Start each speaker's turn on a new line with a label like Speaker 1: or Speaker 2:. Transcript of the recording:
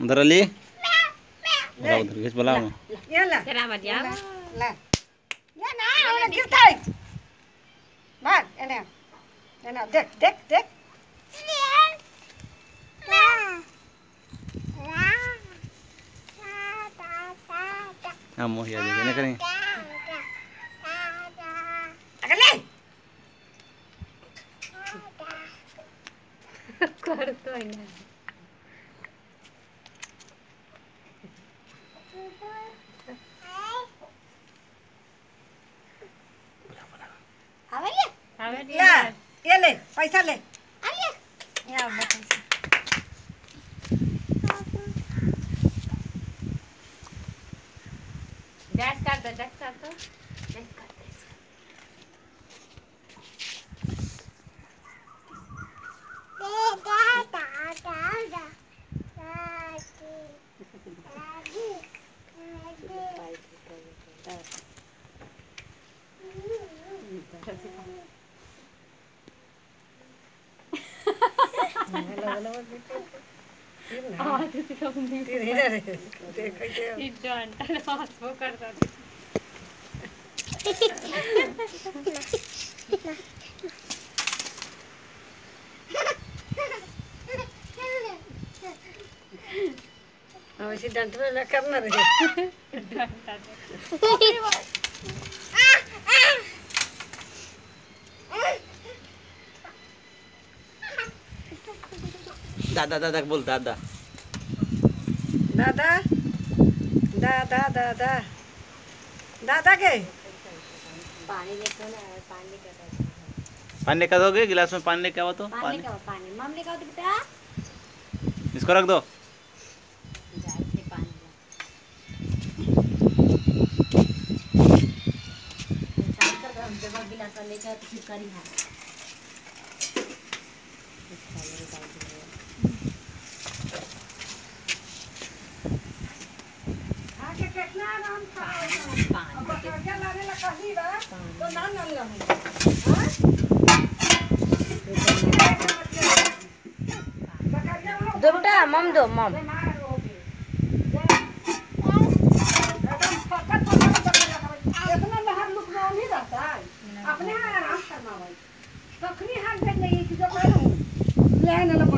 Speaker 1: उधर अली बोला उधर घिस बोला
Speaker 2: ये ला
Speaker 3: तेरा बजा
Speaker 2: ला ये ना ओने गिरता है भाग एने देख देख देख
Speaker 1: हाँ मोहिया जी ना करें
Speaker 2: अगले
Speaker 3: कर तो है ना
Speaker 2: आवे ला ये ले पैसा ले आले या पैसा
Speaker 3: डैश कर दो डैश कर दो डैश कर दो
Speaker 2: वैसे डंट में करना रहे
Speaker 1: दादा दादा बोल दादा
Speaker 2: दादा दादा दादा दादा के
Speaker 3: पानी लेके ना पानी लेके
Speaker 1: पानी लेकर दोगे गिलास में पानी लेके आओ तो
Speaker 3: पानी का पानी मम्मी का तो बेटा
Speaker 1: इसको रख दो
Speaker 3: जाके पानी शाम तक हम जब गिलास लेके तो फिर करी है
Speaker 2: आके कितना आराम था
Speaker 3: पानी
Speaker 2: बकरिया लाने ला कही बा तो ना ना ला
Speaker 3: दो बेटा मम दो मम
Speaker 2: इतना लहर लुकना नहीं रहता है अपने यहाँ आराम करना भाई तखनी हाथ भेज नहीं कि जो करूँ ले ना